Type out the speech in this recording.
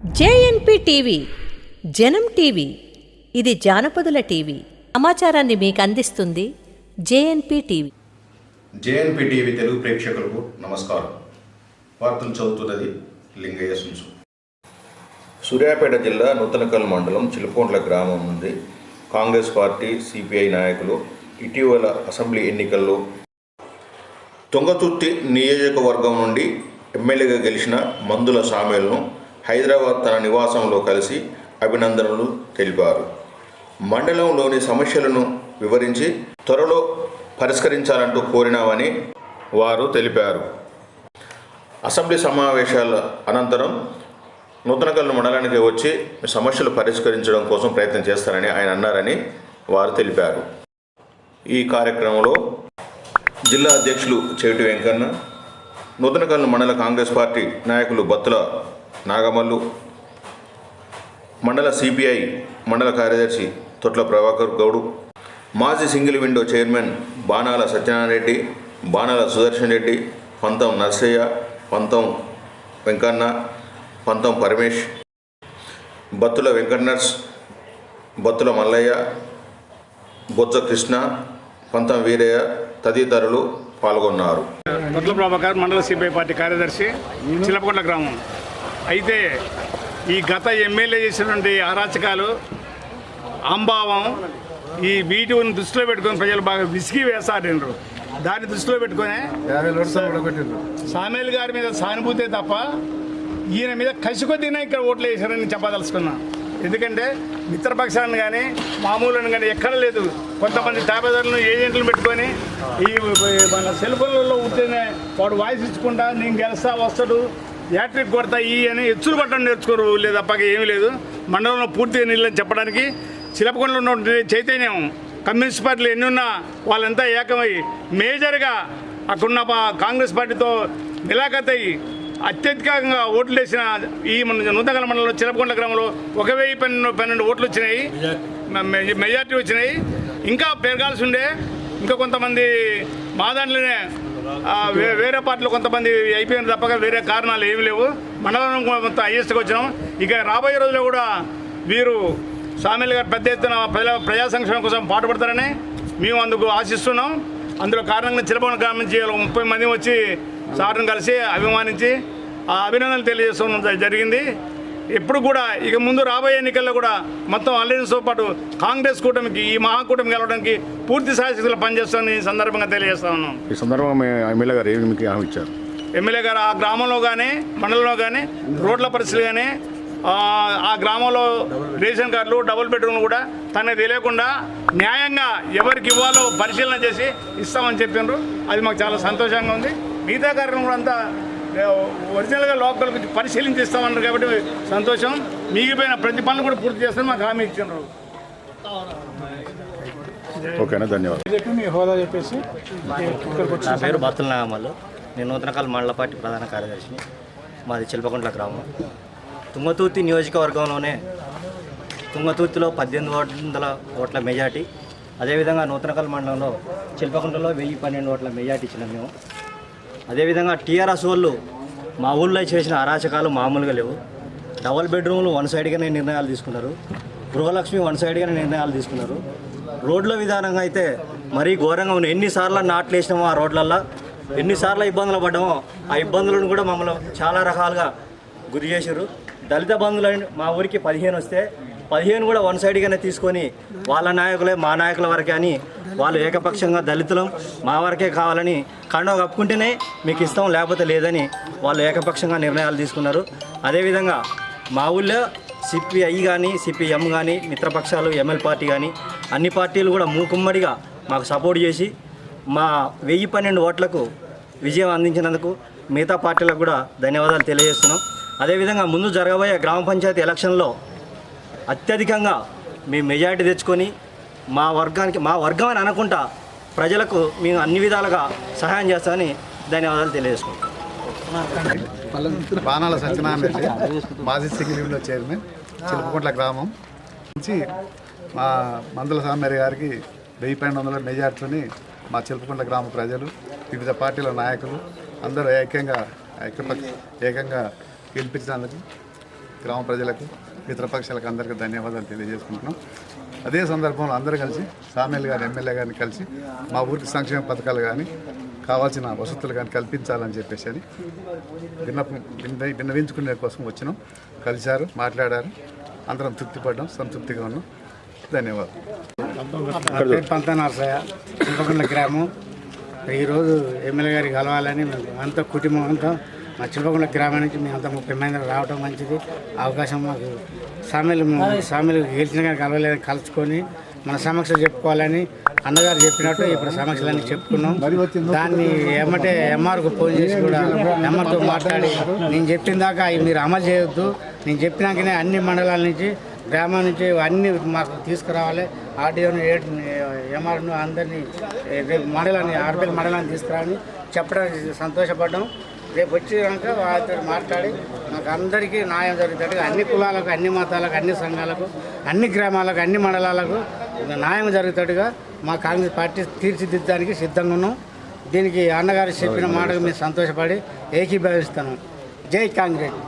జేఎన్పీ TV జనం TV ఇది జానపదుల TV. సమాచారాన్ని మీకు అందిస్తుంది జేఎన్పీ టీవీ. జేఎన్పీ టీవీ తెలుగు ప్రేక్షకులకు నమస్కారం. వార్తలు చదువుతున్నది లింగయ్య సుంసు. సూర్యాపేట జిల్లా నూతనకల్ మండలం చిలుకొండ్ల గ్రామం నుండి కాంగ్రెస్ పార్టీ సిపిఐ నాయకులు ఇటీవల అసెంబ్లీ ఎన్నికల్లో తుంగతుర్తి నియోజకవర్గం నుండి ఎమ్మెల్యేగా గెలిచిన మందుల సామేల్ను హైదరాబాద్ తన నివాసంలో కలిసి అభినందనలు తెలిపారు. మండలంలోని సమస్యలను వివరించి త్వరలో పరిష్కరించాలంటూ కోరినామని వారు తెలిపారు. అసెంబ్లీ సమావేశాల అనంతరం నూతనకల్ మండలానికి వచ్చి సమస్యలు పరిష్కరించడం కోసం ప్రయత్నం చేస్తారని ఆయన అన్నారని వారు తెలిపారు. ఈ కార్యక్రమంలో జిల్లా అధ్యక్షులు చెవిటి వెంకన్న, నూతనకల్ మండల కాంగ్రెస్ పార్టీ నాయకులు బత్తుల నాగమల్లు, మండల సిపిఐ మండల కార్యదర్శి తొట్ల ప్రభాకర్ గౌడు, మాజీ సింగిల్ విండో చైర్మన్ బాణాల సత్యనారాయణ రెడ్డి, బాణాల సుదర్శన్ రెడ్డి, పంతం నర్సయ్య, పంతం వెంకన్న, పంతం పరమేష్, బత్తుల వెంకటనర్స్, బత్తుల మల్లయ్య, బొజ్జ కృష్ణ, పంతం వీరయ్య తదితరులు పాల్గొన్నారు. తొట్ల ప్రభాకర్, మండల సిపిఐ పార్టీ కార్యదర్శి, చిలపకొండ గ్రామం. అయితే ఈ గత ఎమ్మెల్యే చేసినటువంటి అరాచకాలు, అంభావం, ఈ వీటిని దృష్టిలో పెట్టుకొని ప్రజలు బాగా విసిగి వేసాడినరు. దాన్ని దృష్టిలో పెట్టుకొని సామేల్ గారి మీద సానుభూతే తప్ప ఈయన మీద కసి కొద్దిగా ఇక్కడ ఓట్లు వేసారని చెప్పదలుచుకున్నా. ఎందుకంటే మిత్రపక్షాలను కానీ మామూలను కానీ ఎక్కడ లేదు. కొంతమంది తాబేదారులను ఏజెంట్లను పెట్టుకొని ఈ మన సెల్ ఫోన్లలో ఉంటేనే వాడు వాయిస్ ఇచ్చుకుంటా నేను గెలుస్తా వస్తాడు, యాట్రిక్ కొడతా ఈ అని ఎచ్చులు పట్టడం నేర్చుకోరు. లేదు తప్పక ఏమీ లేదు. మండలంలో పూర్తిగా నీళ్ళని చెప్పడానికి చిలపకొండలో ఉన్న చైతన్యం కమ్యూనిస్ట్ పార్టీలు ఎన్ని ఉన్నా వాళ్ళంతా ఏకమై మేజర్గా అక్కడున్న కాంగ్రెస్ పార్టీతో మిలాఖతయ్యి అత్యధికంగా ఓట్లు వేసిన ఈ నూతనకల్ మండలంలో చిలపకొండ గ్రామంలో 1012 ఓట్లు వచ్చినాయి, మెజార్టీ వచ్చినాయి. ఇంకా పెరగాల్సి ఉండే. ఇంకా కొంతమంది మా దాంట్లోనే వేరే పార్టీలో కొంతమంది అయిపోయిన తప్పక వేరే కారణాలు ఏమి లేవు. మండలం మొత్తం హైయెస్ట్గా వచ్చినాం. ఇక రాబోయే రోజుల్లో కూడా వీరు సామేల్ గారు పెద్ద ఎత్తున ప్రజా సంక్షేమం కోసం పాటుపడతారని మేము అందుకు ఆశిస్తున్నాం. అందులో కారణంగా చిలపకొండ గ్రామం నుంచి 30 మంది వచ్చి సార్ని కలిసి అభిమానించి ఆ అభినందనలు తెలియజేసుకోవడం జరిగింది. ఎప్పుడు కూడా ఇక ముందు రాబోయే ఎన్నికల్లో కూడా మొత్తం అలయన్స్తో పాటు కాంగ్రెస్ కూటమికి, ఈ మహాకూటమి గెలవడానికి పూర్తి సాయశక్తులు పనిచేస్తామని ఈ సందర్భంగా తెలియజేస్తా ఉన్నాం. ఈ సందర్భంగా ఎమ్మెల్యే గారు ఏమి మీకు హామీ ఇచ్చారు? ఎమ్మెల్యే గారు ఆ గ్రామంలో కానీ మండలంలో కానీ రోడ్ల పరిస్థితులు కానీ ఆ గ్రామంలో రేషన్ కార్డులు, డబుల్ బెడ్రూమ్లు కూడా తనకు తెలియకుండా న్యాయంగా ఎవరికి ఇవ్వాలో పరిశీలన చేసి ఇస్తామని చెప్పినారు. అది మాకు చాలా సంతోషంగా ఉంది. మిగతా కార్యక్రమం కూడా అంతా ఒరిజినల్గా లోకల్ పరిశీలించి ఇస్తామన్నారు కాబట్టి సంతోషం. మిగిలిపోయిన ప్రతి పనులు కూడా పూర్తి చేస్తామని మాకు హామీ ఇచ్చినారు. ఓకేనా, ధన్యవాదాలు. మీ హోదా చెప్పేసి నా పేరు బత్తుల నాగమల్లు. నేను నూతనకల్ మండల పార్టీ ప్రధాన కార్యదర్శిని. మాది చిలపకొండ్ల గ్రామం. తుంగతుర్తి నియోజకవర్గంలోనే తుంగతుర్తిలో 1800 ఓట్ల మెజార్టీ, అదేవిధంగా నూతనకల్ మండలంలో చిలపకొండలో 1012 ఓట్ల మెజార్టీ ఇచ్చినాం మేము. అదేవిధంగా టీఆర్ఎస్ వాళ్ళు మా ఊళ్ళో చేసిన అరాచకాలు మామూలుగా లేవు. డబుల్ బెడ్రూమ్లు వన్ సైడ్గానే నిర్ణయాలు తీసుకున్నారు. గృహలక్ష్మి వన్ సైడ్గానే నిర్ణయాలు తీసుకున్నారు. రోడ్ల విధానంగా అయితే మరీ ఘోరంగా ఉన్నాయి. ఎన్నిసార్లు నాట్లు వేసినామో ఆ రోడ్లల్లో, ఎన్నిసార్లు ఇబ్బందులు పడ్డామో ఆ ఇబ్బందులను కూడా మమ్మల్ని చాలా రకాలుగా గురి చేశారు. దళిత బంధువులు మా ఊరికి 15 వస్తే 15 కూడా వన్ సైడ్గానే తీసుకొని వాళ్ళ నాయకులే మా నాయకుల వరకే అని వాళ్ళు ఏకపక్షంగా దళితులం మా వరకే కావాలని కండవ కప్పుకుంటేనే మీకు ఇస్తాం లేకపోతే లేదని వాళ్ళు ఏకపక్షంగా నిర్ణయాలు తీసుకున్నారు. అదేవిధంగా మా ఊళ్ళో సిపిఐ కానీ సిపిఎం కానీ మిత్రపక్షాలు ఎంఎల్ పార్టీ కానీ అన్ని పార్టీలు కూడా మూకుమ్మడిగా మాకు సపోర్ట్ చేసి మా 1012 ఓట్లకు విజయం అందించినందుకు మిగతా పార్టీలకు కూడా ధన్యవాదాలు తెలియజేస్తున్నాం. అదేవిధంగా ముందు జరగబోయే గ్రామ పంచాయతీ ఎలక్షన్లో అత్యధికంగా మేము మెజారిటీ తెచ్చుకొని మా వర్గం అని అనుకుంటా ప్రజలకు మేము అన్ని విధాలుగా సహాయం చేస్తామని ధన్యవాదాలు తెలియజేసుకుంటాం. బాణాల సత్యనారాయణ రెడ్డి, మాజీ సింగిల్ విండో చైర్మన్, చిలపకొండ్ల గ్రామం నుంచి మా మందుల సామేల్ గారికి 1012 మెజార్టీని మా చిలపకొండ్ల గ్రామ ప్రజలు, వివిధ పార్టీల నాయకులు అందరూ ఏకంగా గెలిపించినందుకు గ్రామ ప్రజలకు మిత్రపక్షాలకు అందరికీ ధన్యవాదాలు తెలియజేసుకుంటున్నాం. అదే సందర్భంలో అందరూ కలిసి సామెల్ గారు ఎమ్మెల్యే గారిని కలిసి మా ఊరికి సంక్షేమ పథకాలు కానీ కావాల్సిన వసతులు కానీ కల్పించాలని చెప్పేసి అని విన్నవించుకునే కోసం వచ్చినాం. కలిశారు, మాట్లాడారు, అందరం తృప్తిపడ్డాం, సంతృప్తిగా ఉన్నాం. ధన్యవాదాలు. పంతనార్సయ్య చిల్పకొండ గ్రామం. ఈరోజు ఎమ్మెల్యే గారికి కలవాలని అంతా కుటుంబం అంతా మా చిల్పకొండ గ్రామం నుంచి మేము అంతా 30 మంది రావడం మంచిది. అవకాశం మాకు సామెలు గెలిచిన కానీ కలవలేదని కలుసుకొని మన సమస్యలు చెప్పుకోవాలని అన్నగారు చెప్పినట్టు ఇప్పుడు సమస్యలన్నీ చెప్పుకున్నాం. దాన్ని ఏమంటే ఎంఆర్కు ఫోన్ చేసి కూడా ఎంఆర్తో మాట్లాడి నేను చెప్పిన దాకా అవి మీరు అమలు చేయొద్దు, నేను చెప్పినాకనే అన్ని మండలాల నుంచి గ్రామం నుంచి అన్ని మాకు తీసుకురావాలి. ఆర్డీఓను ఎంఆర్ను అందరినీ రేపు మండలాన్ని ఆర్పేల మండలాన్ని తీసుకురావాలని చెప్పడానికి సంతోషపడ్డాం. రేపు వచ్చినాక వాళ్ళతో మాట్లాడి మాకు అందరికీ న్యాయం జరుగుతుంది. అన్ని కులాలకు, అన్ని మతాలకు, అన్ని సంఘాలకు, అన్ని గ్రామాలకు, అన్ని మండలాలకు న్యాయం జరుగుతాడుగా మా కాంగ్రెస్ పార్టీ తీర్చిదిద్దడానికి సిద్ధంగా ఉన్నాం. దీనికి అన్నగారు చెప్పిన మాటకు మేము సంతోషపడి ఏకీభవిస్తున్నాం. జై కాంగ్రెస్.